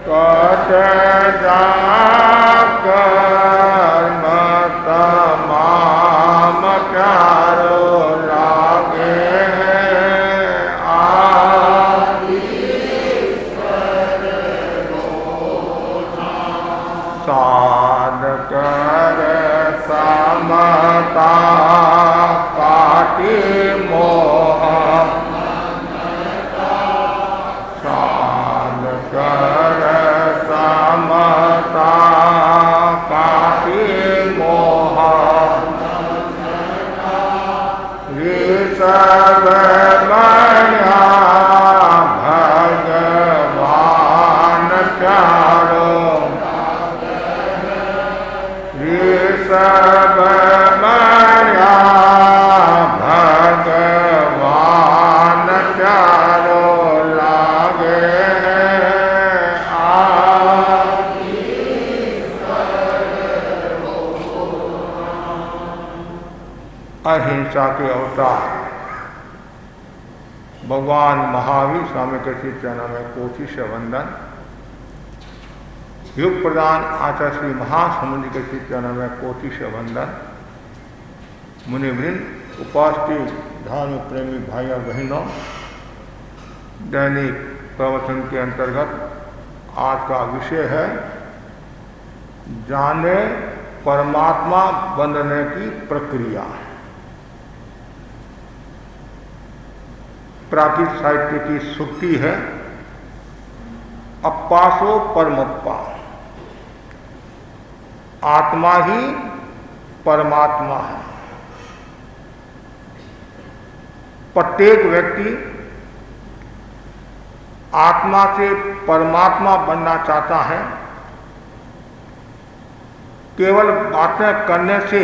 Cut जाकर मत माम प्यारो लागे साध कर समता काटी मोह साध कर समता काटी मोह ऋषभ बन्या भगवान प्यारो ऋषभ बन्या भगवान प्यारो लागे अहिंसा के अवतार भगवान महावीर स्वामी के श्री चरणों में कोटि से वंदन। युग प्रधान आचार्य श्री महासमुद्र के श्री चरणों में कोटि से वंदन। मुनिवृंद, उपस्थित धर्म प्रेमी भाई और बहनों, दैनिक प्रवचन के अंतर्गत आज का विषय है जाने परमात्मा बनने की प्रक्रिया। प्राकृत साहित्य की सूक्ति है अप्पासो परमप्पा, आत्मा ही परमात्मा है। प्रत्येक व्यक्ति आत्मा से परमात्मा बनना चाहता है। केवल बातें करने से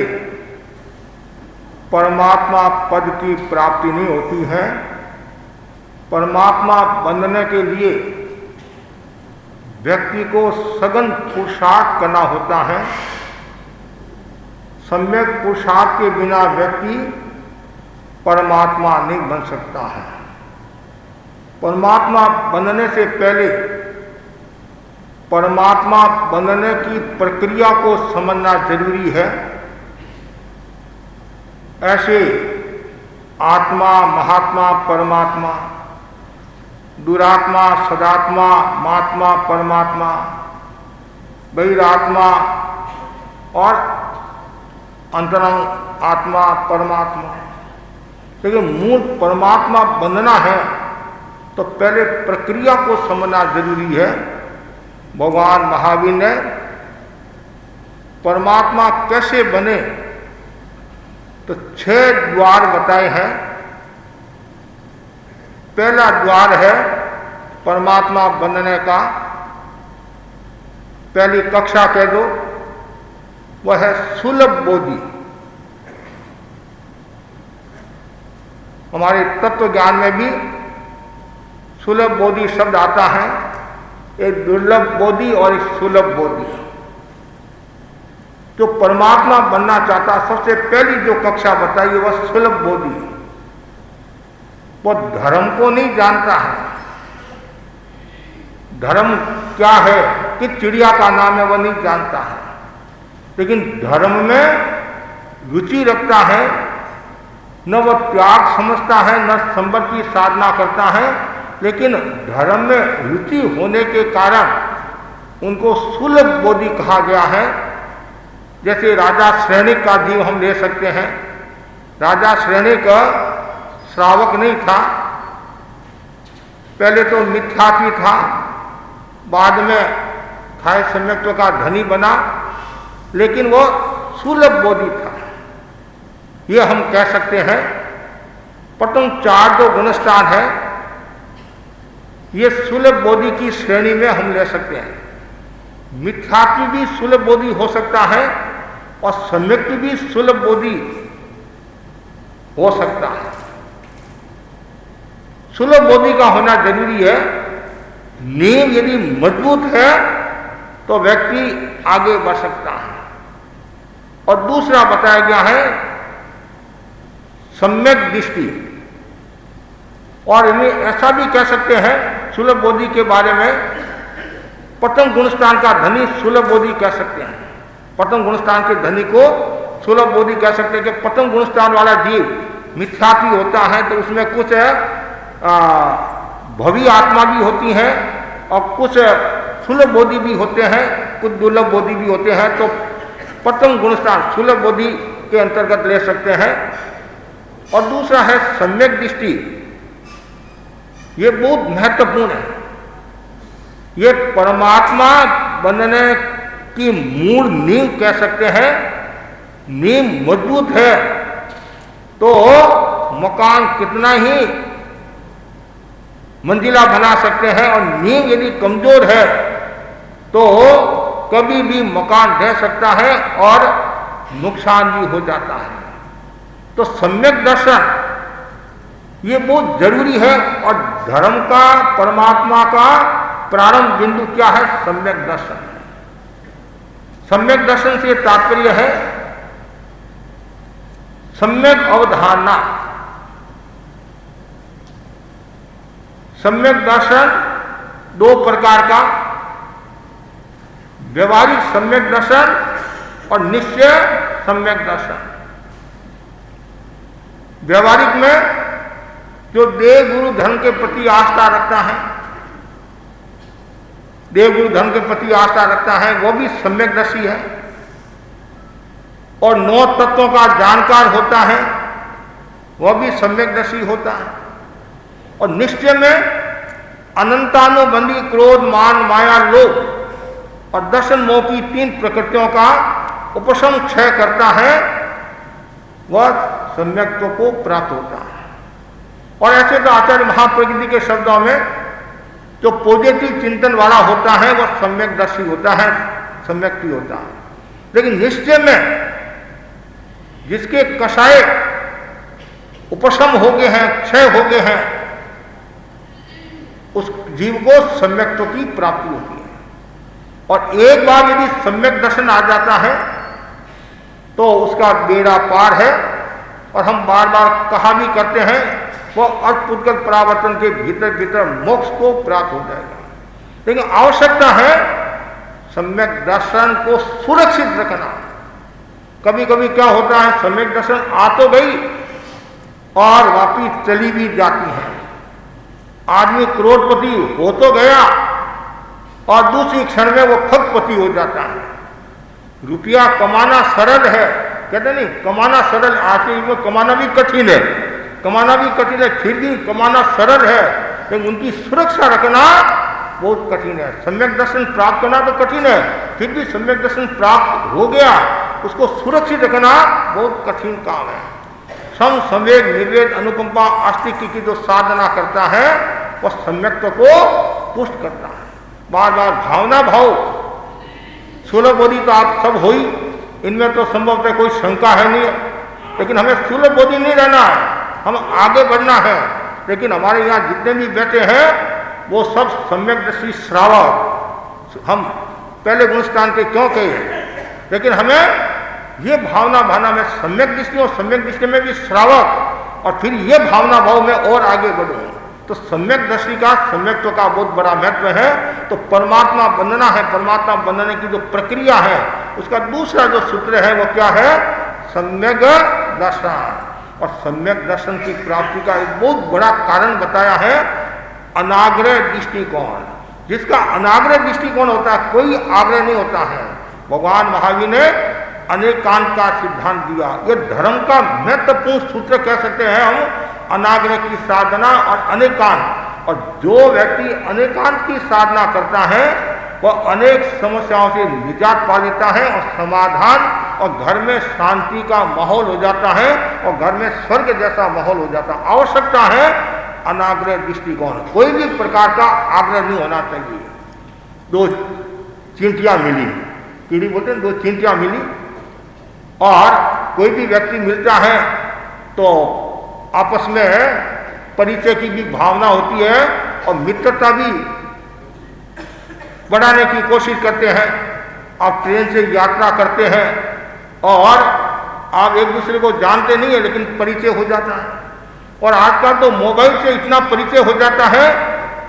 परमात्मा पद की प्राप्ति नहीं होती है। परमात्मा बनने के लिए व्यक्ति को सघन पुरुषार्थ करना होता है। सम्यक पुरुषार्थ के बिना व्यक्ति परमात्मा नहीं बन सकता है। परमात्मा बनने से पहले परमात्मा बनने की प्रक्रिया को समझना जरूरी है। ऐसे आत्मा, महात्मा, परमात्मा, दुरात्मा, सदात्मा, महात्मा, परमात्मा, बहिरात्मा और अंतरंग आत्मा, परमात्मा। लेकिन मूल परमात्मा बनना है तो पहले प्रक्रिया को समझना जरूरी है। भगवान महावीर ने परमात्मा कैसे बने तो 6 द्वार बताए हैं। पहला द्वार है परमात्मा बनने का, पहली कक्षा कह दो, वह है सुलभ बोधि। हमारे तत्व ज्ञान में भी सुलभ बोधि शब्द आता है। एक दुर्लभ बोधि और एक सुलभ बोधि। जो परमात्मा बनना चाहता, सबसे पहली जो कक्षा बताई वह सुलभ बोधि। वो धर्म को नहीं जानता है। धर्म क्या है, किस चिड़िया का नाम है, वह नहीं जानता है। लेकिन धर्म में रुचि रखता है। न वह त्याग समझता है, न संबर की साधना करता है। लेकिन धर्म में रुचि होने के कारण उनको सुलभ बोधि कहा गया है। जैसे राजा श्रेणिक का जीव हम ले सकते हैं। राजा श्रेणिक श्रावक नहीं था, पहले तो मिथ्यात्वी था, बाद में खाए सम्यक्त्व का धनी बना, लेकिन वो सुलभ बोधि था, ये हम कह सकते हैं। प्रथम 4 जो गुणस्थान है ये सुलभ बोधि की श्रेणी में हम ले सकते हैं। मिथ्यात्वी भी सुलभ बोधि हो सकता है और सम्यक्त्व भी सुलभ बोधि हो सकता है। सुलभ बोधि का होना जरूरी है। नींव यदि मजबूत है तो व्यक्ति आगे बढ़ सकता है। और दूसरा बताया गया है सम्यक दृष्टि। और इन्हें ऐसा भी कह सकते हैं सुलभ बोधि के बारे में प्रथम गुणस्थान का धनी सुलभ बोधि कह सकते हैं। प्रथम गुणस्थान के धनी को सुलभ बोधि कह सकते हैं कि प्रथम गुणस्थान वाला जीव मिथ्यात्वी होता है तो उसमें कुछ भवी आत्मा भी होती हैं और कुछ सुलभ बोधि भी होते हैं, कुछ दुर्लभ बोधि भी होते हैं। तो प्रथम गुणस्थान सुलभ बोधि के अंतर्गत ले सकते हैं। और दूसरा है सम्यक दृष्टि। ये बहुत महत्वपूर्ण है। ये परमात्मा बनने की मूल नींव कह सकते हैं। नींव मजबूत है तो मकान कितना ही मंजिला बना सकते हैं, और नींव यदि कमजोर है तो कभी भी मकान ढह सकता है और नुकसान भी हो जाता है। तो सम्यक दर्शन ये बहुत जरूरी है। और धर्म का, परमात्मा का प्रारंभ बिंदु क्या है? सम्यक दर्शन। सम्यक दर्शन से तात्पर्य है सम्यक अवधारणा। सम्यक दर्शन दो प्रकार का, व्यवहारिक सम्यक दर्शन और निश्चय सम्यक दर्शन। व्यवहारिक में जो देव गुरु धर्म के प्रति आस्था रखता है, देव गुरु धर्म के प्रति आस्था रखता है, वो भी सम्यकदर्शी है। और 9 तत्वों का जानकार होता है, वह भी सम्यकदर्शी होता है। और निश्चय में अनंतानुबंधी क्रोध, मान, माया, लोभ और दर्शन मोह की 3 प्रकृतियों का उपशम क्षय करता है, वह सम्यक्त्व को प्राप्त होता है। और ऐसे तो आचार्य महाप्रकृति के शब्दों में जो पॉजिटिव चिंतन वाला होता है वह सम्यकदर्शी होता है, सम्यक्ति होता है। लेकिन निश्चय में जिसके कषाय उपशम हो गए हैं, क्षय हो गए हैं, उस जीव को सम्यक्त्व की प्राप्ति होती है। और एक बार यदि सम्यक दर्शन आ जाता है तो उसका बेड़ा पार है। और हम बार बार कहा भी करते हैं वो अर्थपुद्गल परावर्तन के भीतर भीतर मोक्ष को प्राप्त हो जाएगा। लेकिन आवश्यकता है सम्यक दर्शन को सुरक्षित रखना। कभी कभी क्या होता है, सम्यक दर्शन आ तो गई और वापिस चली भी जाती है। आदमी करोड़पति हो तो गया और दूसरी क्षण में वो खगपति हो जाता है। रुपया कमाना सरल है, कहते नहीं कमाना सरल, आज के युग में कमाना भी कठिन है, कमाना भी कठिन है, फिर भी कमाना सरल है, लेकिन उनकी सुरक्षा रखना बहुत कठिन है। सम्यक दर्शन प्राप्त करना तो कठिन है, फिर भी सम्यक दर्शन प्राप्त हो गया उसको सुरक्षित रखना बहुत कठिन काम है। सम, संवेग, निर्वेद, अनुकंपा, आस्तिक की जो साधना करता है वह सम्यक्त्व को पुष्ट करता है। बार बार भावना भाव सुलभ बोधि तो आप सब हो ही, इनमें तो संभवतः कोई शंका है नहीं। लेकिन हमें सुलभ बोधि नहीं रहना है, हम आगे बढ़ना है। लेकिन हमारे यहाँ जितने भी बैठे हैं वो सब सम्यकदर्शी श्रावक। हम पहले गुणस्थान के क्यों कहे, लेकिन हमें ये भावना भावना में सम्यक दृष्टि और सम्यक दृष्टि में भी श्रावक, और फिर ये भावना भाव में और आगे बढ़ूँ। तो सम्यक दृष्टि का, सम्यक्त्व का बहुत बड़ा महत्व है। तो परमात्मा बनना है, परमात्मा बनने की जो प्रक्रिया है उसका दूसरा जो सूत्र है वो क्या है? सम्यक दर्शन। और सम्यक दर्शन की प्राप्ति का एक बहुत बड़ा कारण बताया है अनाग्रह दृष्टिकोण। जिसका अनाग्रह दृष्टिकोण होता है, कोई आग्रह नहीं होता है। भगवान महावीर ने अनेकांत का सिद्धांत दिया। ये धर्म का महत्वपूर्ण सूत्र कह सकते हैं हम, अनाग्रह की साधना और अनेकांत। और जो व्यक्ति अनेकांत की साधना करता है वह अनेक समस्याओं से निजात पा लेता है और समाधान, और घर में शांति का माहौल हो जाता है और घर में स्वर्ग जैसा माहौल हो जाता है। आवश्यकता है अनाग्रह दृष्टिकोण, कोई भी प्रकार का आग्रह नहीं होना चाहिए। 2 चींटियां मिली, कीड़ी बोलते हैं 2 चींटियां मिली, और कोई भी व्यक्ति मिलता है तो आपस में परिचय की भी भावना होती है और मित्रता भी बढ़ाने की कोशिश करते हैं। आप ट्रेन से यात्रा करते हैं और आप एक दूसरे को जानते नहीं है लेकिन परिचय हो जाता है। और आजकल तो मोबाइल से इतना परिचय हो जाता है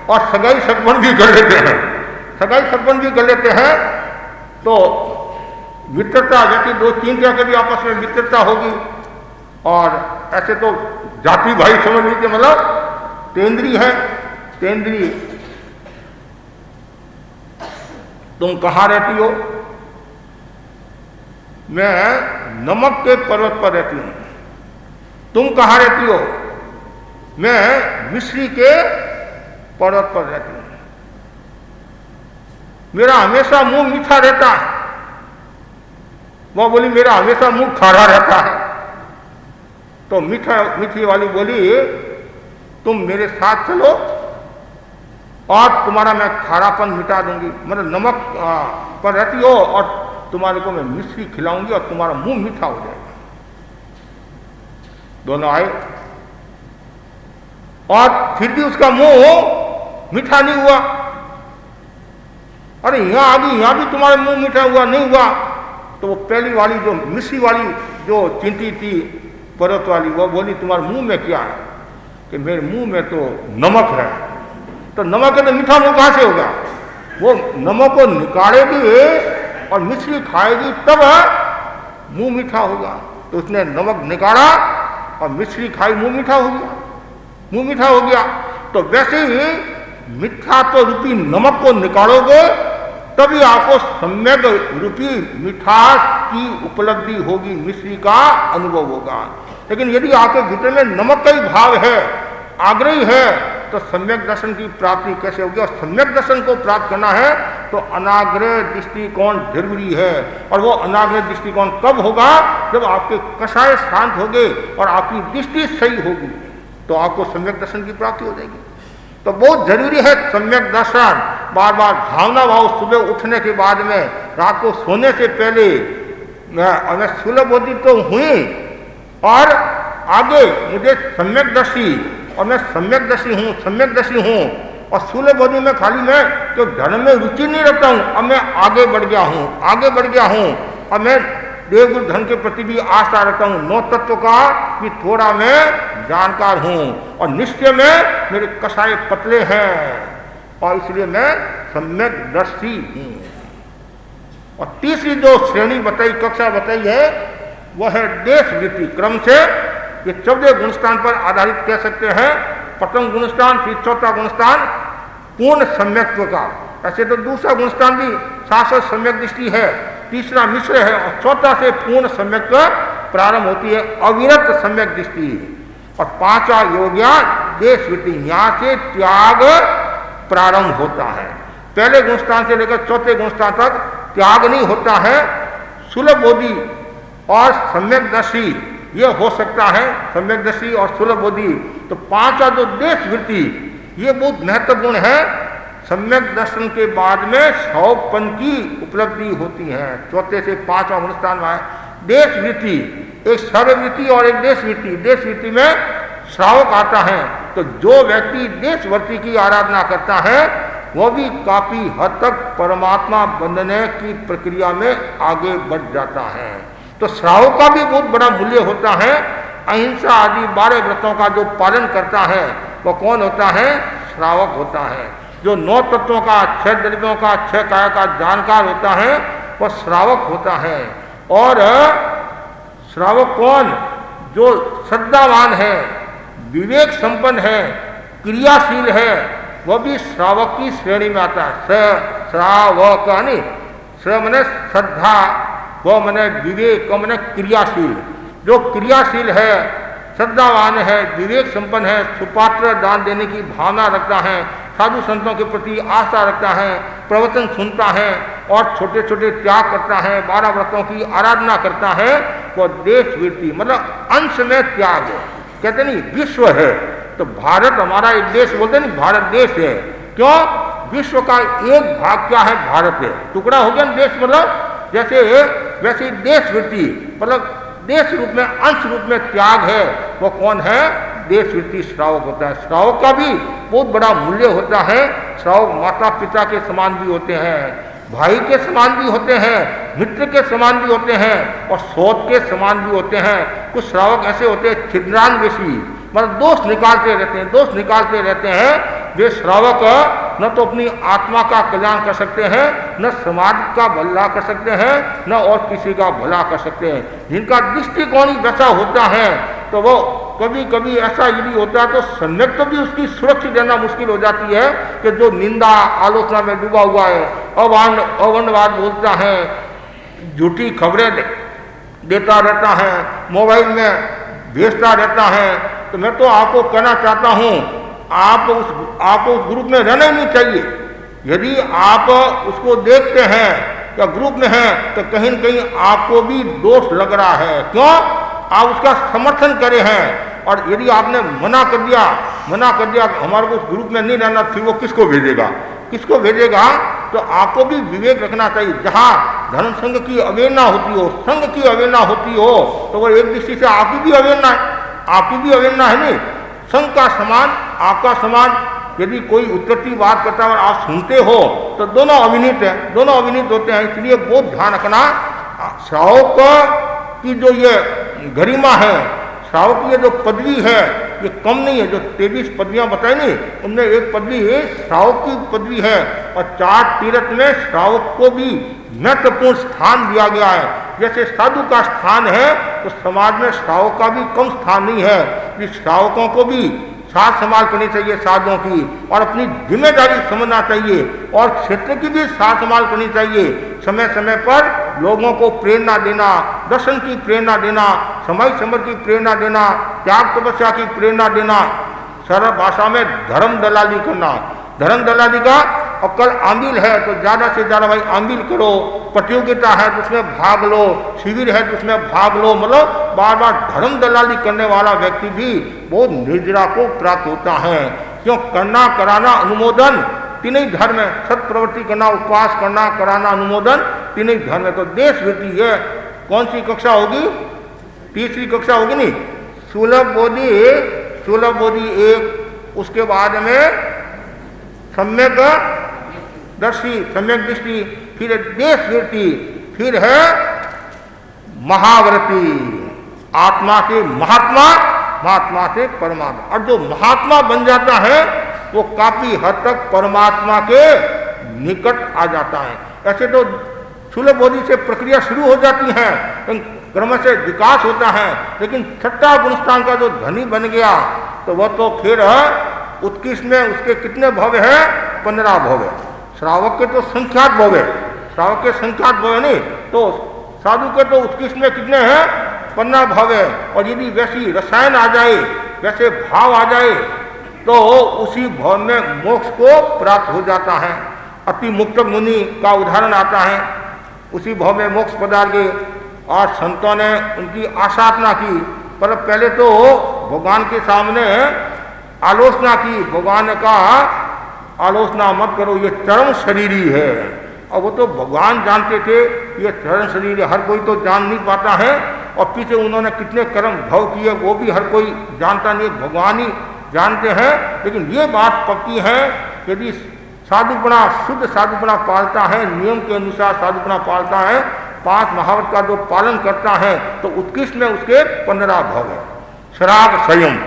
और सगाई सगमन भी कर लेते हैं। सगाई संपन्न भी कर लेते हैं तो मित्रता, जैसे 2-3 तरह के भी आपस में मित्रता होगी। और ऐसे तो जाति भाई समझ लीजिए, मतलब तेंद्री है, तेंद्री तुम कहाँ रहती हो? मैं नमक के पर्वत पर रहती हूं। तुम कहाँ रहती हो? मैं मिश्री के पर्वत पर रहती हूं। मेरा हमेशा मुंह मीठा रहता है। वो बोली मेरा हमेशा मुंह खारा रहता है। तो मीठी वाली बोली तुम मेरे साथ चलो और तुम्हारा मैं खारापन मिटा दूंगी, मतलब नमक पर रहती हो और तुम्हारे को मैं मिश्री खिलाऊंगी और तुम्हारा मुंह मीठा हो जाएगा। दोनों आए और फिर भी उसका मुंह मीठा नहीं हुआ। अरे यहां आ गई, यहां भी तुम्हारा मुंह मीठा हुआ नहीं हुआ। तो वो पहली वाली जो मिश्री वाली जो चिंटी थी पर्वत वाली, वो बोली तुम्हारे मुंह में क्या है? कि मेरे मुंह में तो नमक है। तो नमक है तो मीठा मुंह कहां से होगा? वो नमक को निकालेगी और मिश्री खाएगी तब मुंह मीठा होगा। तो उसने नमक निकाला और मिश्री खाई, मुंह मीठा हो गया, मुंह मीठा हो गया। तो वैसे ही मीठा तो रूपी नमक को निकालोगे तभी आपको सम्यक रूपी मिठास की उपलब्धि होगी, मिश्री का अनुभव होगा। लेकिन यदि आपके भीतर में नमक का ही भाव है, आग्रही है, तो सम्यक दर्शन की प्राप्ति कैसे होगी? और सम्यक दर्शन को प्राप्त करना है तो अनाग्रह दृष्टिकोण जरूरी है। और वो अनाग्रह दृष्टिकोण कब होगा? जब आपके कषाय शांत होंगे और आपकी दृष्टि सही होगी तो आपको सम्यक दर्शन की प्राप्ति हो जाएगी। तो बहुत जरूरी है सम्यक दर्शन। बार बार भावना भाव सुबह उठने के बाद में, रात को सोने से पहले मैं सुलभोदी तो हुई और आगे मुझे सम्यकदर्शी, और मैं सम्यकदर्शी हूँ, सम्यकदर्शी हूँ। और स्थूलबोधि में खाली मैं तो धर्म में रुचि नहीं रखता हूँ, अब मैं आगे बढ़ गया हूँ, आगे बढ़ गया हूँ। अब मैं देवगुरु धन के प्रति भी आस्था रखता हूँ, नौ तत्व का भी थोड़ा मैं जानकार हूँ, और निश्चय में मेरे कसाए पतले हैं और इसलिए मैं सम्यकदर्शी हूँ। और तीसरी जो श्रेणी बताई, कक्षा बताई है, वह है देश वृत्ति क्रम से। ये 14 गुणस्थान पर आधारित कह सकते हैं। प्रथम गुणस्थान, फिर चौथा गुणस्थान पूर्ण सम्यक्त्व का। ऐसे तो दूसरा गुणस्थान भी शाश्वत सम्यक दृष्टि है, तीसरा मिश्र है, और चौथा से पूर्ण सम्यक्त्व प्रारंभ होती है, अविरत सम्यक दृष्टि। और पांचवा योग्या देश वृत्ति, यहां से त्याग प्रारंभ होता है। पहले गुणस्थान से लेकर चौथे गुणस्थान तक त्याग नहीं होता है। सुलभबोधि और सम्यकदर्शी ये हो सकता है, सम्यकदर्शी और सुलभबोधि। तो पांचवा जो देश वृत्ति, ये बहुत महत्वपूर्ण है। सम्यक दर्शन के बाद में सौपन की उपलब्धि होती है। चौथे से पांचवा गुणस्थान में है देश वृत्ति, एक सर्ववृत्ति और एक देश वृत्ति। देश वृत्ति में श्रावक आता है, तो जो व्यक्ति देशवृत्ति की आराधना करता है वह भी काफी हद तक परमात्मा बनने की प्रक्रिया में आगे बढ़ जाता है। तो श्रावक का भी बहुत बड़ा मूल्य होता है। अहिंसा आदि 12 व्रतों का जो पालन करता है वह कौन होता है? श्रावक होता है। जो 9 तत्वों का, 6 द्रव्यों का, 6 काया का जानकार होता है वह श्रावक होता है। और श्रावक कौन? जो श्रद्धावान है, विवेक संपन्न है, क्रियाशील है, वह भी श्रावक की श्रेणी में आता है। श्रावक नहीं, श्र मने श्रद्धा, वह मने विवेक, मने क्रियाशील। जो क्रियाशील है, श्रद्धावान है, विवेक संपन्न है, सुपात्र दान देने की भावना रखता है, साधु संतों के प्रति आस्था रखता है, प्रवचन सुनता है और छोटे छोटे त्याग करता है, 12 व्रतों की आराधना करता है, वह देश वृत्ति मतलब अंश में त्याग है। कहते नहीं विश्व है, तो भारत हमारा एक देश बोलते नहीं, भारत देश है। क्यों? विश्व का एक भाग क्या है? भारत है। टुकड़ा हो गया ना देश, मतलब जैसे वैसे देश वृत्ति मतलब देश रूप में, अंश रूप में त्याग है, वो कौन है? देश वृत्ति श्रावक होता है। श्रावक का भी बहुत बड़ा मूल्य होता है। श्रावक माता पिता के समान भी होते हैं, भाई के समान भी होते हैं, मित्र के समान भी होते हैं और सोत के समान भी होते हैं। कुछ श्रावक ऐसे होते हैं छिद्रान्वेषी, मतलब दोष निकालते रहते हैं, दोष निकालते रहते हैं। वे श्रावक न तो अपनी आत्मा का कल्याण कर सकते हैं, न समाज का भला कर सकते हैं, न और किसी का भला कर सकते हैं। जिनका दृष्टिकोण ही वैसा होता है तो वो कभी कभी ऐसा यदि होता है तो सम्यक तो भी उसकी सुरक्षित रहना मुश्किल हो जाती है कि जो निंदा आलोचना में डूबा हुआ है, अवंडवाद बोलता है, झूठी खबरें देता रहता है, मोबाइल में भेजता रहता है, तो मैं तो आपको कहना चाहता हूँ आपको उस ग्रुप में रहना ही नहीं चाहिए। यदि आप उसको देखते हैं या ग्रुप में हैं तो कहीं न कहीं आपको भी दोष लग रहा है। क्यों? आप उसका समर्थन करे हैं। और यदि आपने मना कर दिया हमारे को उस ग्रुप में नहीं रहना, फिर वो किसको भेजेगा? तो आपको भी विवेक रखना चाहिए। जहाँ धर्म संघ की अवहेलना होती हो, संघ की अवहेलना होती हो, तो वो एक दृष्टि से आपकी भी अवहेलना है नहीं। संघ का समान, आपका समान, यदि कोई उत्कृष्ट बात करता है और आप सुनते हो तो दोनों अविनीत होते हैं। इसलिए बहुत ध्यान रखना। श्रावक की जो ये गरिमा है, श्रावक की ये जो पदवी है, ये कम नहीं है। जो 23 पदवियां बताई नहीं, उनमें एक पदवी श्रावक की पदवी है। और 4 तीर्थ में श्रावक को भी महत्वपूर्ण स्थान दिया गया है। जैसे साधु का स्थान है तो समाज में श्रावक का भी कम स्थान नहीं है। इस श्रावकों को भी साथ संभाल करनी चाहिए साधुओं की, और अपनी जिम्मेदारी समझना चाहिए, और क्षेत्र की भी साथ संभाल करनी चाहिए। समय समय पर लोगों को प्रेरणा देना, दर्शन की प्रेरणा देना, समय समय की प्रेरणा देना, त्याग तपस्या की प्रेरणा देना। सरल भाषा में धर्म दलाली करना। धर्म दलाली का अक्ल आमिल है तो ज़्यादा से ज़्यादा भाई आमिल करो। प्रतियोगिता है तो उसमें भाग लो, शिविर है तो उसमें भाग लो। मतलब बार बार धर्म दलाली करने वाला व्यक्ति भी बहुत निर्जरा को प्राप्त होता है। क्यों? करना कराना अनुमोदन तीन ही धर्म है। सत प्रवृत्ति करना, उपवास करना, कराना, अनुमोदन तीन ही धर्म है। तो देश वृत्ति है। कौन सी कक्षा होगी? तीसरी कक्षा होगी नहीं। सुलभ बोधि 1, उसके बाद में सम्यक दृष्टि, फिर देश वृत्ति, फिर है महाव्रति, आत्मा से महात्मा, महात्मा से परमात्मा। और जो महात्मा बन जाता है वो काफी हद तक परमात्मा के निकट आ जाता है। ऐसे तो सुलभ बोधि से प्रक्रिया शुरू हो जाती है, क्रम से विकास होता है। लेकिन छठा गुणस्थान का जो धनी बन गया तो वह तो फिर उत्कृष्ट में उसके कितने भव है? 15 भव है। श्रावक के तो संख्यात भव है, श्रावक के संख्यात भव है नहीं, तो साधु के तो उत्कृष्ट में कितने हैं? 15 भव है। और यदि वैसी रसायन आ जाए, वैसे भाव आ जाए तो उसी भव में मोक्ष को प्राप्त हो जाता है। अति मुक्त मुनि का उदाहरण आता है, उसी भव में मोक्ष पदार्थ गए और संतों ने उनकी आशापना की। पर पहले तो भगवान के सामने आलोचना की, भगवान का आलोचना मत करो, ये चरम शरीरी है। और वो तो भगवान जानते थे ये चरम शरीर, हर कोई तो जान नहीं पाता है। और पीछे उन्होंने कितने कर्म भव किए वो भी हर कोई जानता नहीं, भगवान ही जानते हैं। लेकिन ये बात पक्की है, यदि साधुपना, शुद्ध साधुपना पालता है, नियम के अनुसार साधुपना पालता है, 5 महाव्रत का जो पालन करता है, तो उत्कृष्ट में उसके 15 भव है। शराब, संयम।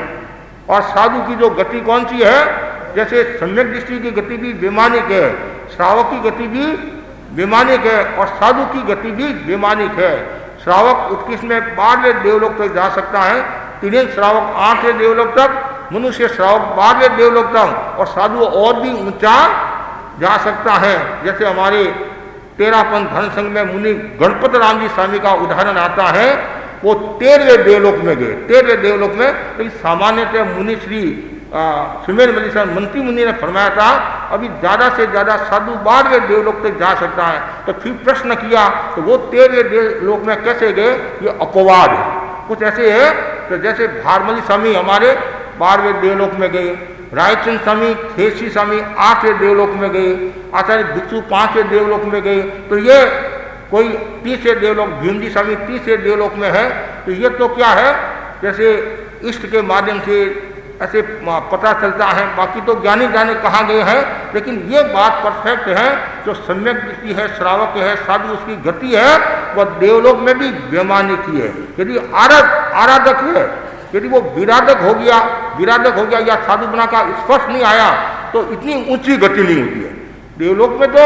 और साधु की जो गति कौन सी है? जैसे सम्यक दृष्टि की गति भी वैमानिक है, श्रावक की गति भी वैमानिक है, और साधु की गति भी वैमानिक है। श्रावक उत्कृष्ट में 12वें देवलोक तक जा सकता है, तीन श्रावक 8वें देवलोक तक, मनुष्य श्रावक 12वें देवलोक तक, और साधु और भी ऊंचा जा सकता है। जैसे हमारे तेरापंथ धर्म संघ में मुनि गणपत राम जी स्वामी का उदाहरण आता है। वो 13वें देवलोक में गए, 13वें देवलोक में। लेकिन सामान्यतः मुनि श्री सुमेर मलिसा मंत्री मुनि ने फरमाया था अभी ज़्यादा से ज़्यादा साधु 12वें देवलोक तक जा सकता है। तो फिर प्रश्न किया तो वो 13वें देवलोक में कैसे गए? ये अपवाद है। कुछ ऐसे है तो जैसे भारमली स्वामी हमारे 12वें देवलोक में गए, रायचंद स्वामी, खेसी स्वामी 8वें देवलोक में गए, आचार्य भिक्षु 5वें देवलोक में गए। तो ये कोई 30वें देवलोक, भीमजी स्वामी 30वें देवलोक में है। तो ये तो क्या है, जैसे इष्ट के माध्यम से ऐसे पता चलता है। बाकी तो ज्ञानी जाने कहाँ गए हैं। लेकिन ये बात परफेक्ट है, जो सम्यक दृष्टि है, श्रावक है, साधु उसकी गति है, वह देवलोक में भी वैमानिक ही है। यदि आराधक है, यदि वो विराधक हो गया या साधु बना का स्पर्श नहीं आया तो इतनी ऊंची गति नहीं होती है। देवलोक में तो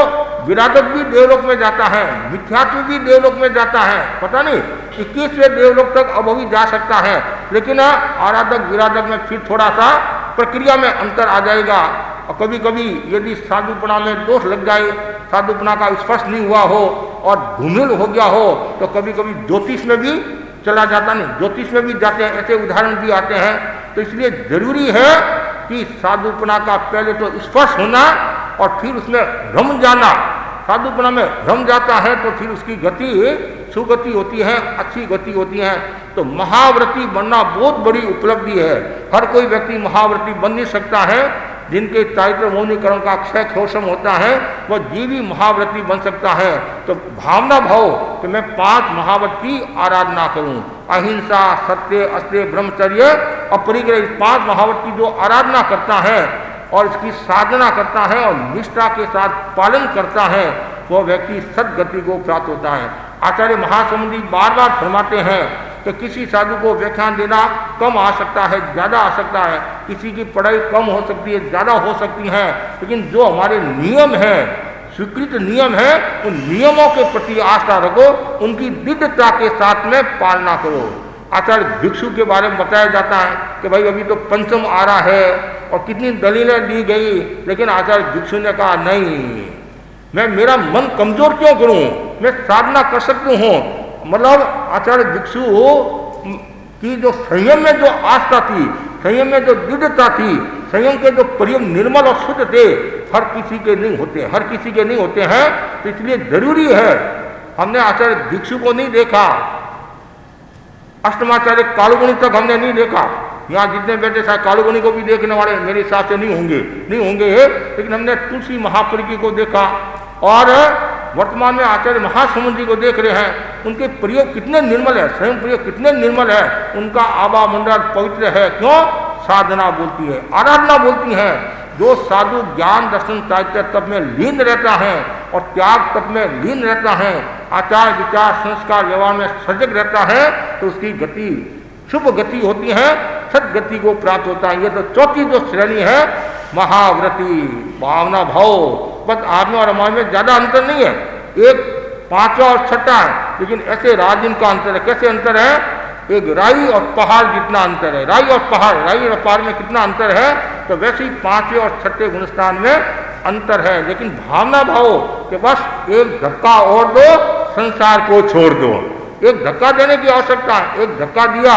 विराधक भी देवलोक में जाता है, मिथ्यात्व भी देवलोक में जाता है, पता नहीं 21वें देवलोक तक अभी जा सकता है, लेकिन आराधक विराधक में फिर थोड़ा सा प्रक्रिया में अंतर आ जाएगा। और कभी कभी यदि साधुपना में दोष लग जाए, साधुपना का स्पर्श नहीं हुआ हो और धूमिल हो गया हो, तो कभी कभी ज्योतिष में भी चला जाता, नहीं ज्योतिष में भी जाते हैं, ऐसे उदाहरण भी आते हैं। तो इसलिए जरूरी है कि साधुपना का पहले तो स्पर्श होना और फिर उसमें रम जाना। साधुपना में रम जाता है तो फिर उसकी गति सुगति होती है, अच्छी गति होती है। तो महाव्रती बनना बहुत बड़ी उपलब्धि है। हर कोई व्यक्ति महाव्रती बन नहीं सकता है। जिनके चारित्र मौनीकरण का अक्षय क्षोषम होता है वह जीवी महाव्रती बन सकता है। तो भावना भाव कि मैं 5 महाव्रत की आराधना करूं, अहिंसा, सत्य, अस्त्य, ब्रह्मचर्य, अपरिग्रह, 5 महाव्रत की जो आराधना करता है और इसकी साधना करता है और निष्ठा के साथ पालन करता है, वह व्यक्ति सदगति को प्राप्त होता है। आचार्य महासमुद्री बार बार फरमाते हैं कि किसी साधु को व्याख्यान देना कम आ सकता है, ज़्यादा आ सकता है, किसी की पढ़ाई कम हो सकती है, ज़्यादा हो सकती है, लेकिन जो हमारे नियम है, स्वीकृत नियम है, उन नियमों के प्रति आस्था रखो, उनकी दृढ़ता के साथ में पालना करो। आचार्य भिक्षु के बारे में बताया जाता है कि भाई अभी तो पंचम आ रहा है और कितनी दलीलें दी गई, लेकिन आचार्य भिक्षु ने कहा नहीं, मैं मेरा मन कमजोर क्यों करूं, मैं साधना कर सकती हूँ। मतलब आचार्य भिक्षु की जो संयम में जो आस्था थी, संयम में जो दृढ़ता थी, संयम के जो प्रयोग निर्मल और शुद्ध थे, हर किसी के नहीं होते, हर किसी के नहीं होते हैं। तो इसलिए जरूरी है, हमने आचार्य भिक्षु को नहीं देखा, अष्टमाचार्य कालुगुणी तक हमने नहीं देखा। यहाँ जितने बैठे शायद कालुगुणी को भी देखने वाले मेरे हिसाब से नहीं होंगे, लेकिन हमने तुलसी महापरिकी को देखा और वर्तमान में आचार्य महासमुद्री को देख रहे हैं। उनके प्रयोग कितने निर्मल है, स्वयं प्रयोग कितने निर्मल है, उनका आभा मंडल पवित्र है। क्यों? साधना बोलती है, आराधना बोलती है। जो साधु ज्ञान दर्शन साहित्य तप में लीन रहता है और त्याग तप में लीन रहता है, आचार विचार संस्कार व्यवहार में सजग रहता है, तो उसकी गति शुभ गति होती है, सदगति को प्राप्त होता है। ये तो चौथी जो श्रेणी है महाव्रती, भावना भाव। बस आत्मा और हमारे में ज्यादा अंतर नहीं है, एक 5वां और 6वां है, लेकिन ऐसे राजिन का अंतर है। कैसे अंतर है? एक राई और पहाड़ जितना अंतर है। राई और पहाड़ में कितना अंतर है, तो वैसे ही 5वें और 6ठे गुणस्थान में अंतर है। लेकिन भावना भाव कि बस एक धक्का और दो, संसार को छोड़ दो। एक धक्का देने की आवश्यकता है, एक धक्का दिया,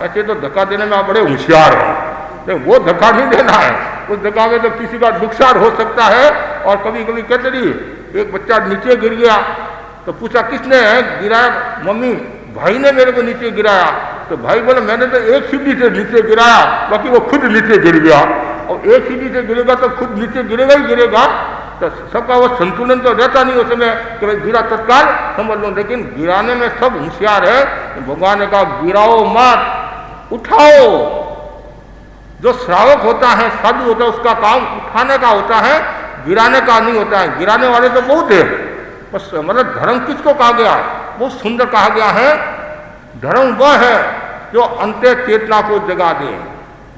ऐसे तो धक्का देने में आप बड़े होशियार हैं, वो धक्का नहीं देना है। उस धक्का में तो किसी का नुकसान हो सकता है। और कभी कभी कहते नहीं, एक बच्चा नीचे गिर गया तो पूछा किसने गिराया, मम्मी भाई ने मेरे को नीचे गिराया। तो भाई बोले मैंने तो एक सीढ़ी से नीचे गिराया, बाकी वो खुद नीचे गिर गया। और एक सीढ़ी से गिरेगा तो खुद नीचे गिरेगा ही गिरेगा। तो सबका वो संतुलन तो रहता नहीं उस समय कि भाई गिरा तत्काल समझ लो, लेकिन गिराने में सब होशियार है। भगवान ने कहा गिराओ मत, उठाओ। जो श्रावक होता है, साधु होता है, उसका काम उठाने का होता है, गिराने का नहीं होता है। गिराने वाले तो बहुत है। बस मतलब धर्म किसको कहा गया? बहुत सुंदर कहा गया है, धर्म वह है जो अंत्य चेतना को जगा दे,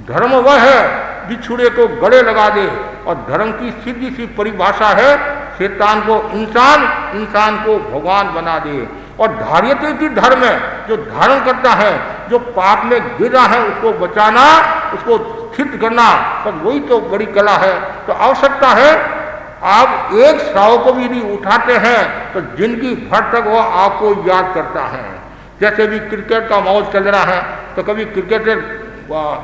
धर्म वह है बिछुड़े को गले लगा दे। और धर्म की सीधी सी परिभाषा है शैतान को इंसान, इंसान को भगवान बना दे। और धार्यते की धर्म है, जो धारण करता है, जो पाप में गिरा है उसको बचाना, उसको स्थित करना, पर वही तो बड़ी कला है। तो आवश्यकता है आप एक श्रावक को भी यदि उठाते हैं तो जिंदगी भर तक वो आपको याद करता है। जैसे भी क्रिकेट का माहौल चल रहा है तो कभी क्रिकेटर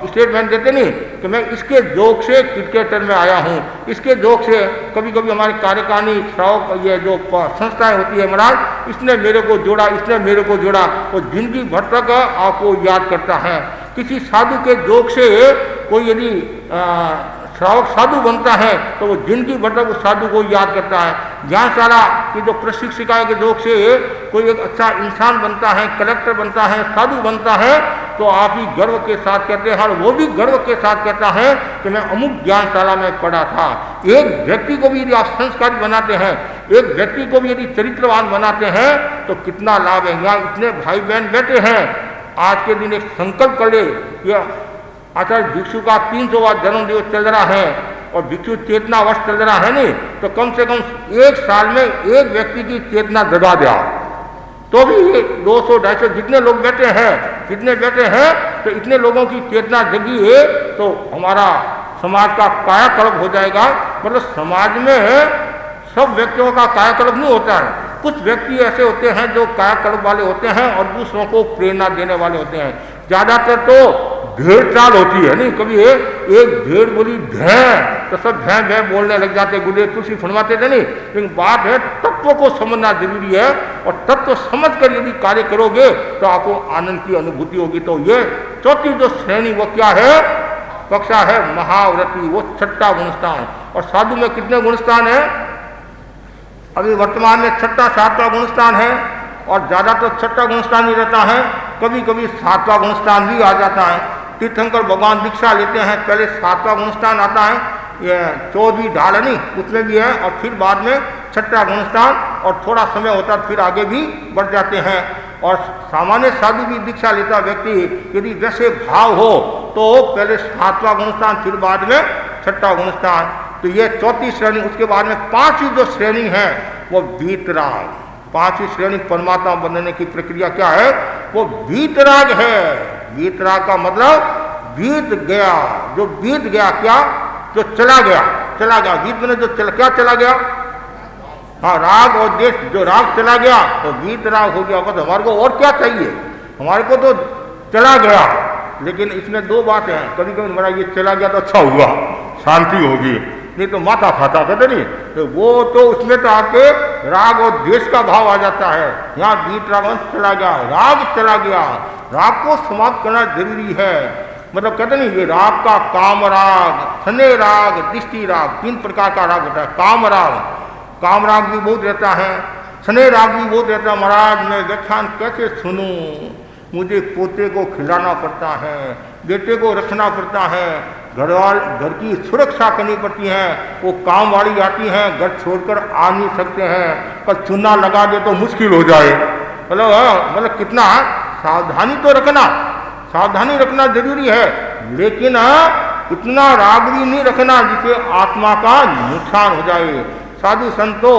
स्टेटमेंट देते नहीं कि मैं इसके जोक से क्रिकेटर में आया हूँ, इसके जोक से। कभी कभी हमारी कार्यकारिणी श्रावक ये जो संस्थाएं होती है, महाराज इसने मेरे को जोड़ा, इसने मेरे को जोड़ा, वो जिंदगी भर तक आपको याद करता है। किसी साधु के जोक से कोई यदि श्रावक साधु बनता है तो वो जिंदगी भर तक उस साधु को याद करता है। ज्ञानशाला की जो प्रशिक्षिकाओं के जोक से कोई एक अच्छा इंसान बनता है, कलेक्टर बनता है, साधु बनता है, तो आप ही गर्व के साथ कहते हैं, और वो भी गर्व के साथ कहता है कि मैं अमुक ज्ञानशाला में पढ़ा था। एक व्यक्ति को भी यदि आप संस्कारी बनाते हैं, एक व्यक्ति को भी यदि चरित्रवान बनाते हैं तो कितना लाभ है। यहाँ इतने भाई बहन बैठे हैं, आज के दिन एक संकल्प कर ले, आचार्य भिक्षु का 300वां जन्मदिवस चल रहा है और भिक्षु चेतनावश चल रहा है नहीं, तो कम से कम 1 साल में एक व्यक्ति की चेतना जगा दिया, तो भी ये 200-250 जितने लोग बैठे हैं तो इतने लोगों की चेतना जगी है, तो हमारा समाज का कायाकल्प हो जाएगा। मतलब समाज में सब व्यक्तियों का कायाकल्प नहीं होता है, कुछ व्यक्ति ऐसे होते हैं जो कायाकल्प वाले होते हैं और दूसरों को प्रेरणा देने वाले होते हैं। ज़्यादातर तो भेड़ चाल होती है नहीं, कभी एक भेड़ बोली भैं तो सब भैं भैं बोलने लग जाते, गुड़े तुलसी फुनवाते थे नहीं। लेकिन बात है तत्व को समझना जरूरी है, और तत्व समझ कर यदि कार्य करोगे तो आपको आनंद की अनुभूति होगी। तो ये चौथी जो श्रेणी वो क्या है, कक्षा है महाव्रती, वो 6ठा गुणस्थान। और साधु में कितने गुणस्थान है? अभी वर्तमान में 6ठा 7वां गुणस्थान है, और ज़्यादातर 6ठा गुणस्थान ही रहता है, कभी कभी 7वां गुणस्थान भी आ जाता है। तीर्थंकर भगवान दीक्षा लेते हैं, पहले 7वां गुणस्थान आता है, ये 14वीं ढाल है नहीं, उसमें भी है, और फिर बाद में 6ठा गुणस्थान, और थोड़ा समय होता है फिर आगे भी बढ़ जाते हैं। और सामान्य साधु भी दीक्षा लेता व्यक्ति यदि वैसे भाव हो तो पहले 7वां गुणस्थान, फिर बाद में 6ठा गुणस्थान। तो ये चौथी श्रेणी। उसके बाद में 5वीं जो श्रेणी है वो वीतराग। 5वीं श्रेणी परमात्मा बनने की प्रक्रिया क्या है, वो वीतराग है। वीतराग का मतलब बीत गया, जो बीत गया, क्या, जो चला गया। बीत में जो क्या चला गया, हाँ, राग और देश, जो राग चला गया तो वीतराग हो गया। बस हमारे को और क्या चाहिए, हमारे को तो चला गया। लेकिन इसमें 2 बातें हैं, कभी कभी हमारा ये चला गया तो अच्छा हुआ, शांति होगी, नहीं तो माथा खाता कहते नहीं, तो वो तो उसमें तो आपके राग और द्वेष का भाव आ जाता है। यहाँ वीतराग चला गया, राग चला गया। राग को समाप्त करना जरूरी है। मतलब कहते नहीं, ये राग का काम राग, स्नेह राग, दृष्टि राग, 3 प्रकार का राग होता है। काम राग भी बहुत रहता है, स्नेह राग भी बहुत रहता है। महाराज मैं व्याख्यान कैसे सुनूं, मुझे पोते को खिलाना पड़ता है, बेटे को रखना पड़ता है, घर की सुरक्षा करनी पड़ती है, वो काम वाली आती हैं, घर छोड़कर आ नहीं सकते हैं, कल चूना लगा दे तो मुश्किल हो जाए। मतलब कितना सावधानी तो सावधानी रखना जरूरी है, लेकिन इतना राग भी नहीं रखना जिससे आत्मा का नुकसान हो जाए। साधु संतो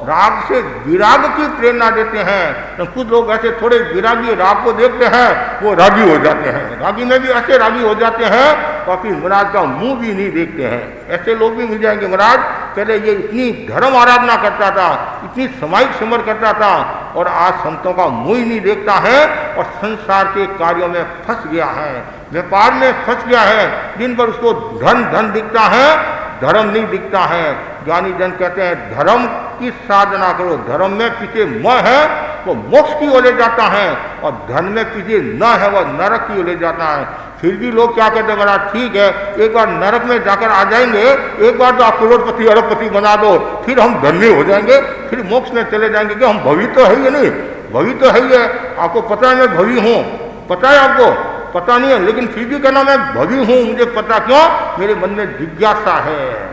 राग से विराग की प्रेरणा देते हैं। तो कुछ लोग ऐसे थोड़े विरागी राग को देखते हैं, वो रागी हो जाते हैं, रागी में भी ऐसे रागी हो जाते हैं, और फिर महाराज का मुंह भी नहीं देखते हैं। ऐसे लोग भी मिल जाएंगे। महाराज पहले ये इतनी धर्म आराधना करता था, इतनी सामायिक सिमर करता था, और आज संतों का मुंह ही नहीं देखता है, और संसार के कार्यों में फंस गया है, व्यापार में फंस गया है। दिन भर उसको धन दिखता है, धर्म नहीं दिखता है। ज्ञानी जन कहते हैं धर्म की साधना करो, धर्म में पीछे म है वो मोक्ष की ओर ले जाता है, और धन में पीछे न है वो नरक की ओर ले जाता है। फिर भी लोग क्या कहते हैं, बड़ा ठीक है, एक बार नरक में जाकर आ जाएंगे, एक बार तो आप करोड़पति अरबपति बना दो, फिर हम धन्य हो जाएंगे, फिर मोक्ष में चले जाएंगे। कि हम भवी तो है ही नहीं, भवी तो है ही है, आपको पता है मैं भवी हूँ, पता है आपको, पता नहीं है, लेकिन फिर भी कहना मैं भवी हूँ, मुझे पता, क्यों, मेरे मन में जिज्ञासा है।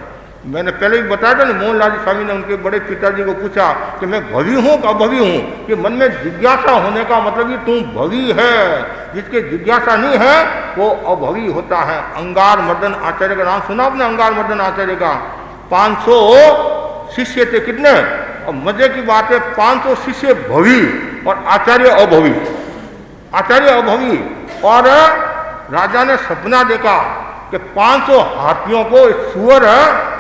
मैंने पहले भी बताया था ना, मोहनलाल स्वामी ने उनके बड़े पिताजी को पूछा कि मैं भवी हूँ कि अभवी हूँ। कि मन में जिज्ञासा होने का मतलब ये तुम भवी है, जिसके जिज्ञासा नहीं है वो अभवी होता है। अंगार मर्दन आचार्य का नाम सुना आपने? अंगार मर्दन आचार्य का 500 शिष्य थे, कितने, और मजे की बात है 500 शिष्य भवी और आचार्य अभवी, आचार्य अभवी। और राजा ने सपना देखा कि 500 हाथियों को सुअर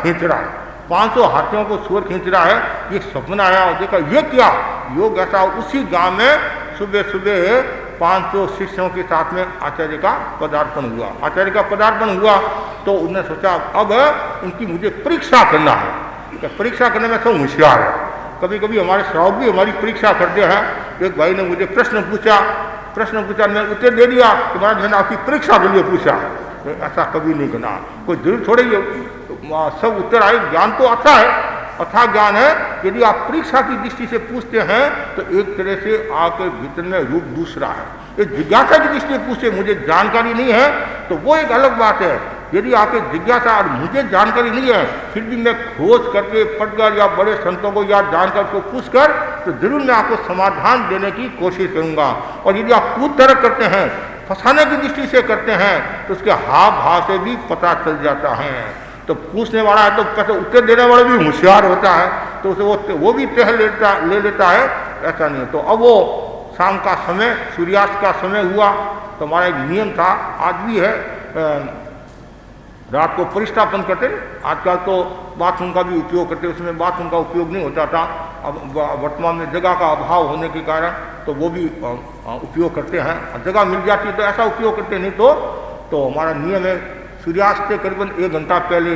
खींच रहा है, 500 हाथियों को सुअर खींच रहा है। ये सपना आया और देखा ये क्या योग, ऐसा उसी गांव में सुबह सुबह 500 शिष्यों के साथ में आचार्य का पदार्पण हुआ। आचार्य का पदार्पण हुआ तो उन्होंने सोचा अब इनकी मुझे परीक्षा करना है, कि परीक्षा करने में सब होशियार है। कभी कभी हमारे श्रावक भी हमारी परीक्षा करते हैं। एक भाई ने मुझे प्रश्न पूछा, मैंने उत्तर दे दिया कि महाराज मैंने आपकी परीक्षा के लिए पूछा। तो ऐसा कभी नहीं करना, कोई जरूर थोड़े सब उत्तर आए। ज्ञान तो अच्छा है, अच्छा ज्ञान है। यदि आप परीक्षा की दृष्टि से पूछते हैं तो एक तरह से आपके भीतर में रूप दूसरा है। एक जिज्ञासा की दृष्टि से पूछे मुझे जानकारी नहीं है तो वो एक अलग बात है। यदि आपके जिज्ञासा और मुझे जानकारी नहीं है फिर भी मैं खोज करके पढ़कर या बड़े संतों को या जानकर को पूछकर तो जरूर मैं आपको समाधान देने की कोशिश करूंगा। और यदि आप कूद तरक करते हैं, फंसाने की दृष्टि से करते हैं तो उसके हाव भाव से भी पता चल जाता है। तो पूछने वाला है तो कैसे उत्तर देने वाला भी होशियार होता है, तो उसे वो भी तह ले लेता है, ऐसा नहीं है। तो अब वो शाम का समय, सूर्यास्त का समय हुआ, तो हमारा एक नियम था, आज भी है, रात को परिष्टापन करते। आजकल तो बाथरूम का भी उपयोग करते, उसमें बाथरूम का उपयोग नहीं होता था, अब वर्तमान में जगह का अभाव होने के कारण तो वो भी उपयोग करते हैं। जगह मिल जाती है तो ऐसा उपयोग करते, नहीं तो हमारा नियम है सूर्यास्त से करीबन 1 घंटा पहले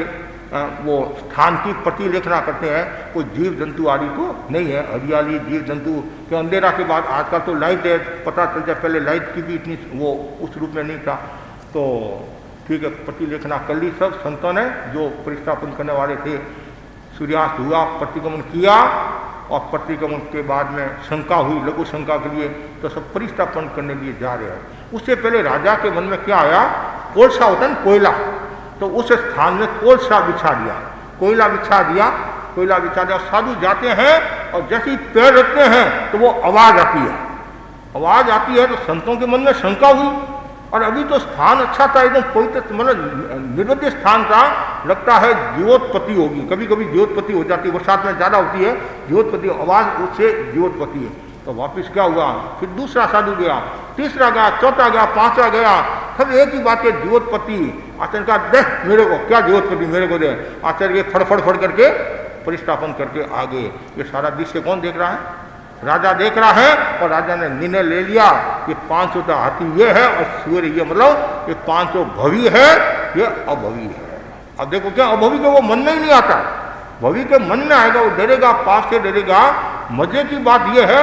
वो स्थान की प्रतिलेखना करते हैं। कोई जीव जंतु आदि तो नहीं है, हरियाली जीव जंतु के अंधेरा के बाद आजकल तो लाइट है, पता चल जाए, पहले लाइट की भी इतनी वो उस रूप में नहीं था। तो ठीक है, प्रतिलेखना कर ली सब संतों ने जो प्रतिष्ठापन करने वाले थे। सूर्यास्त हुआ, प्रतिगमन किया, और प्रतिगमन के बाद में शंका हुई, लघु शंका के लिए, तो सब प्रतिष्ठापन करने लिए जा रहे हैं। उससे पहले राजा के मन में क्या आया, कोलसा होता है ना, कोयला, तो उस स्थान में कोलसा बिछा दिया, कोयला बिछा दिया, साधु जाते हैं और जैसे ही पैर रखते हैं तो वो आवाज आती है, तो संतों के मन में शंका हुई, और अभी तो स्थान अच्छा था, एकदम पवित्र, मतलब निर्वध्य स्थान था, लगता है जीवोत्पत्ति होगी, कभी कभी जीवोत्पत्ति हो जाती है, बरसात में ज़्यादा होती है जीवोत्पत्ति, आवाज़ उससे जीवोत्पत्ति है। तो वापस क्या हुआ, फिर दूसरा साधु गया, तीसरा गया, चौथा गया, पांचवा गया, सब एक ही बात है, जीवोत्पत्ति। आचार्य का दे मेरे को, क्या जीवोत्पत्ति मेरे को दे। आचार्य ये फड़ करके परिष्ठापन करके आगे। ये सारा दृश्य कौन देख रहा है, राजा देख रहा है, और राजा ने निर्णय ले लिया कि 500 हाथी ये है और सूर्य ये, मतलब ये 500 भवी है, ये अभवी है। अब देखो क्या अभवी के वो मन में ही नहीं आता, भवी के मन में आएगा, वो डरेगा, पास से डरेगा। मजे की बात यह है,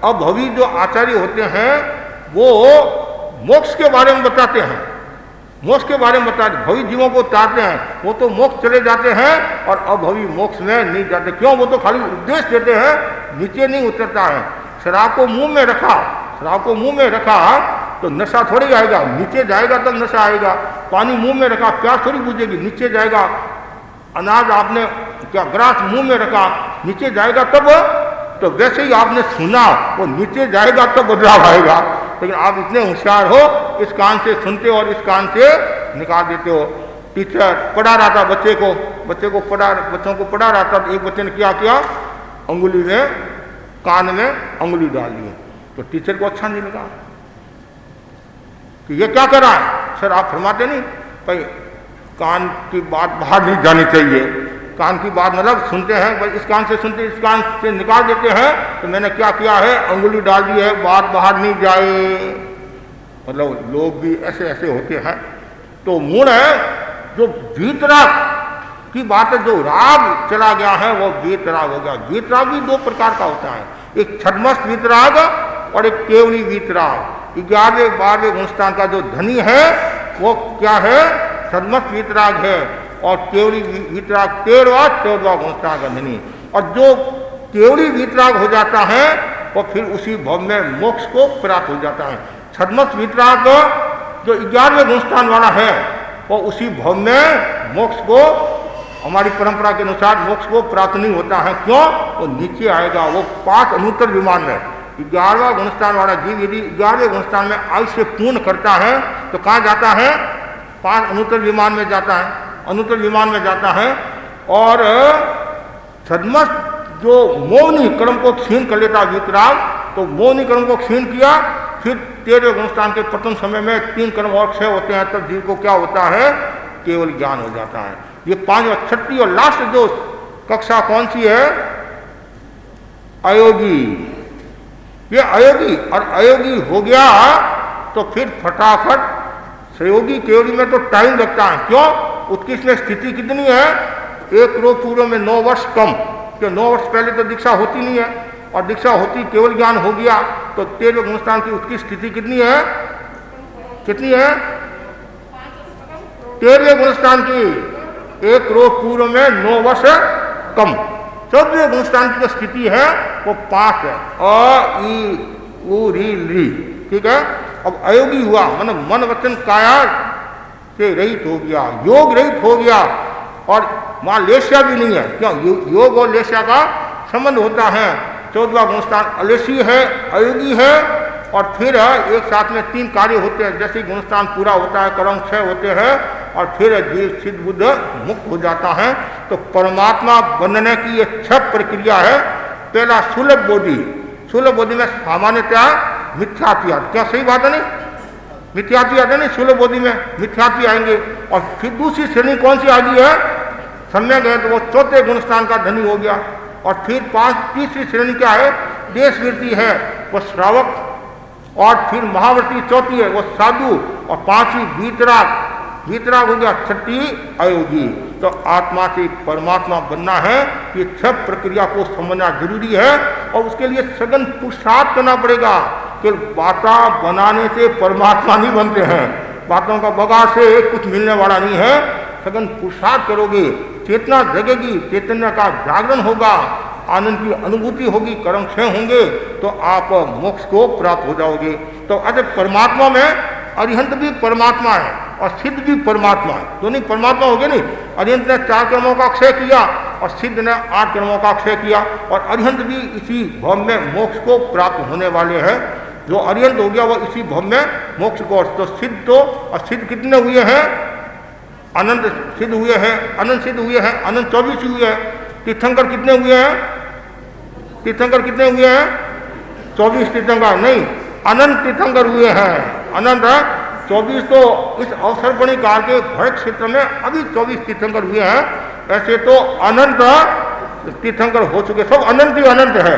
अभवी जो आचार्य होते हैं वो मोक्ष के बारे में बताते हैं, मोक्ष के बारे में बताते, भवी जीवों को उतारते हैं, वो तो मोक्ष चले जाते हैं, और अभवी मोक्ष में नहीं जाते। क्यों, वो तो खाली उपदेश देते हैं, नीचे नहीं उतरता है। शराब को मुंह में रखा तो नशा थोड़ी आएगा, नीचे जाएगा तब नशा आएगा। पानी मुंह में रखा, प्यास थोड़ी बुझेगी, नीचे जाएगा। अनाज आपने क्या ग्रास मुंह में रखा, नीचे जाएगा तब, तो वैसे ही आपने सुना, वो नीचे जाएगा तब बदलाव आएगा। लेकिन आप इतने होशियार हो, इस कान से सुनते हो और इस कान से निकाल देते हो। टीचर पढ़ा रहा था बच्चों को पढ़ा रहा था, एक बच्चे ने क्या किया, अंगुली में, कान में अंगुली डाल दी, तो टीचर को अच्छा नहीं लगा कि ये क्या कर रहा है। सर आप फरमाते नहीं भाई कान की बात बाहर नहीं जानी चाहिए, कान की बात मतलब सुनते हैं, भाई इस कान से सुनते, इस कान से निकाल देते हैं, तो मैंने क्या किया है, अंगुली डाल दी है, बात बाहर नहीं जाए। मतलब लोग भी ऐसे ऐसे होते हैं। तो मूल है जो वीतराग की बात है, जो राग चला गया है वो वीतराग हो गया। वीतराग भी 2 प्रकार का होता है, एक छद्मस्त वीतराग और एक केवली वीतराग। 11वें 12वें गुणस्थान का जो धनी है वो क्या है, छद्मस्त वीतराग है, और केवली वीतराग 13वां 14वां गुणस्थान का धनी। और जो केवली वीतराग हो जाता है वो फिर उसी भव में मोक्ष को प्राप्त हो जाता है। छद्मस्त वीतराग जो 11वें गुणस्थान वाला है वो उसी भव में मोक्ष को, हमारी परंपरा के अनुसार मोक्ष को प्राप्त नहीं होता है। क्यों, वो नीचे आएगा, वो 5 अनुत्तर विमान में। 11वां गुणस्थान वाला जीव यदि 11वें गुणस्थान में आयुष्य पूर्ण करता है तो कहाँ जाता है, 5 अनुत्तर विमान में जाता है, अनुत्तर विमान में जाता है। और छद्मस्त जो मौनी कर्म को क्षीण कर लेता है वीतराग, तो मौनी कर्म को क्षीण किया, फिर 13वें गुणस्थान के प्रथम समय में 3 कर्म और क्षय होते हैं, तब जीव को क्या होता है, केवल ज्ञान हो जाता है। ये 5 और 6 और लास्ट जो कक्षा कौन सी है, अयोगी। ये अयोगी, और अयोगी हो गया तो फिर फटाफट सहयोगी केवली में तो टाइम लगता है। क्यों, उत्कृष्ट में स्थिति कितनी है, 1 रोज पूर्व में 9 वर्ष कम, क्यों 9 वर्ष पहले तो दीक्षा होती नहीं है, और दीक्षा होती केवल ज्ञान हो गया तो 13वें गुणस्थान की उत्कृष्ट स्थिति कितनी है, 13वें गुणस्थान की 1 रोज पूर्व में 9 वर्ष कम। 14वें गुणस्थान की जो स्थिति है वो 5 है, अ ई उ री ली, ठीक है। अब अयोगी हुआ, मतलब मन वचन काया से रहित हो गया, योग रहित हो गया, और वहां लेस्या भी नहीं है। क्यों, योग और लेस्या का संबंध होता है। 14वां गुणस्थान अलेसी है, अयोगी है, और फिर एक साथ में 3 कार्य होते हैं। जैसे गुणस्थान पूरा होता है, कर्म क्षय होते हैं, और फिर जीव सिद्ध बुद्ध मुक्त हो जाता है। तो परमात्मा बनने की ये 6 प्रक्रिया है। पहला सुलभ बोधि। सुलभ बोधि में सामान्यतः मिथ्यात्व, क्या सही बात है नहीं? मिथ्यात्व आते नहीं, सुलभ बोधि में मिथ्यात्व आएंगे। और फिर दूसरी श्रेणी कौन सी आ गई है? सम्यक है, तो वो 4थे गुणस्थान का धनी हो गया। और फिर तीसरी श्रेणी क्या है? देशवृत्ति है, वो श्रावक। और फिर महावृत्ति 4थी है, वो साधु। और 5वीं वीतराग, वीतराग हो गया। 6ठी अयोगी। तो आत्मा से परमात्मा बनना है, ये 6 प्रक्रिया को समझना जरूरी है। और उसके लिए सघन पुरुषार्थ करना पड़ेगा। कि बातें बनाने से परमात्मा नहीं बनते हैं, बातों का बगाड़ से कुछ मिलने वाला नहीं है। सघन पुरुषार्थ करोगे, चेतना जगेगी, चैतन्य का जागरण होगा, आनंद की अनुभूति होगी, कर्म क्षय होंगे, तो आप मोक्ष को प्राप्त हो जाओगे। तो अतः परमात्मा में अरिहंत भी परमात्मा है और सिद्ध भी परमात्मा है, दोनों परमात्मा हो गए नहीं। अरिहंत ने 4 कर्मों का क्षय किया और सिद्ध ने 8 कर्मों का क्षय किया। और अरिहंत भी इसी भव में मोक्ष को प्राप्त होने वाले हैं। जो अरिहंत हो गया वो इसी भव में मोक्ष को। तो सिद्ध, तो और सिद्ध कितने हुए हैं? अनंत सिद्ध हुए हैं, अनंत सिद्ध हुए हैं, अनंत 24 हुए हैं। तीर्थंकर कितने हुए हैं? तीर्थंकर कितने हुए हैं? 24 तीर्थंकर नहीं, अनंत तीर्थंकर हुए हैं। अनंत 24 तो इस अवसरपणी काल के भरत क्षेत्र में अभी 24 तीर्थंकर हुए हैं। ऐसे तो अनंत तीर्थंकर हो चुके, सब अनंत ही अनंत है,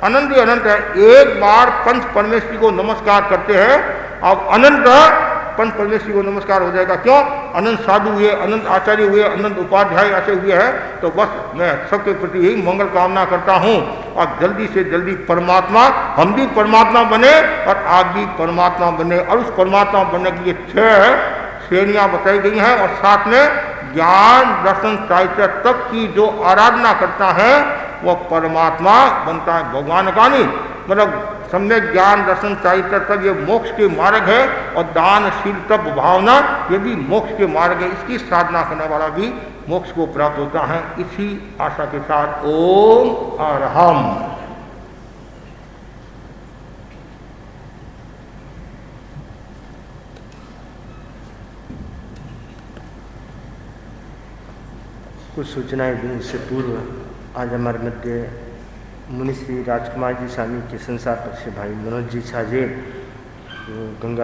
अनंत ही अनंत है। एक बार पंच परमेश्वरी को नमस्कार करते हैं, अब अनंत पंच परमेश्वरी को नमस्कार हो जाएगा। क्यों? अनंत साधु हुए, अनंत आचार्य हुए, अनंत उपाध्याय ऐसे हुए हैं। तो बस मैं सबके प्रति यही मंगल कामना करता हूँ। और जल्दी से जल्दी परमात्मा, हम भी परमात्मा बने और आप भी परमात्मा बने। और उस परमात्मा बनने की ये 6 श्रेणियाँ बताई गई हैं। और साथ में ज्ञान दर्शन साहित्य तक की जो आराधना करता है वो परमात्मा बनता है, भगवान का नहीं। मतलब सम्यक ज्ञान दर्शन साहित्य तक ये मोक्ष के मार्ग है। और दान शील तप भावना ये भी मोक्ष के मार्ग है। इसकी साधना करने वाला भी मोक्ष को प्राप्त होता है। इसी आशा के साथ ओम अरहम। कुछ सूचनाएं देने से पूर्व आज हमारे मध्य मुनि श्री राजकुमार जी स्वामी के संसार पक्ष भाई मनोज जी छाजेल गंगा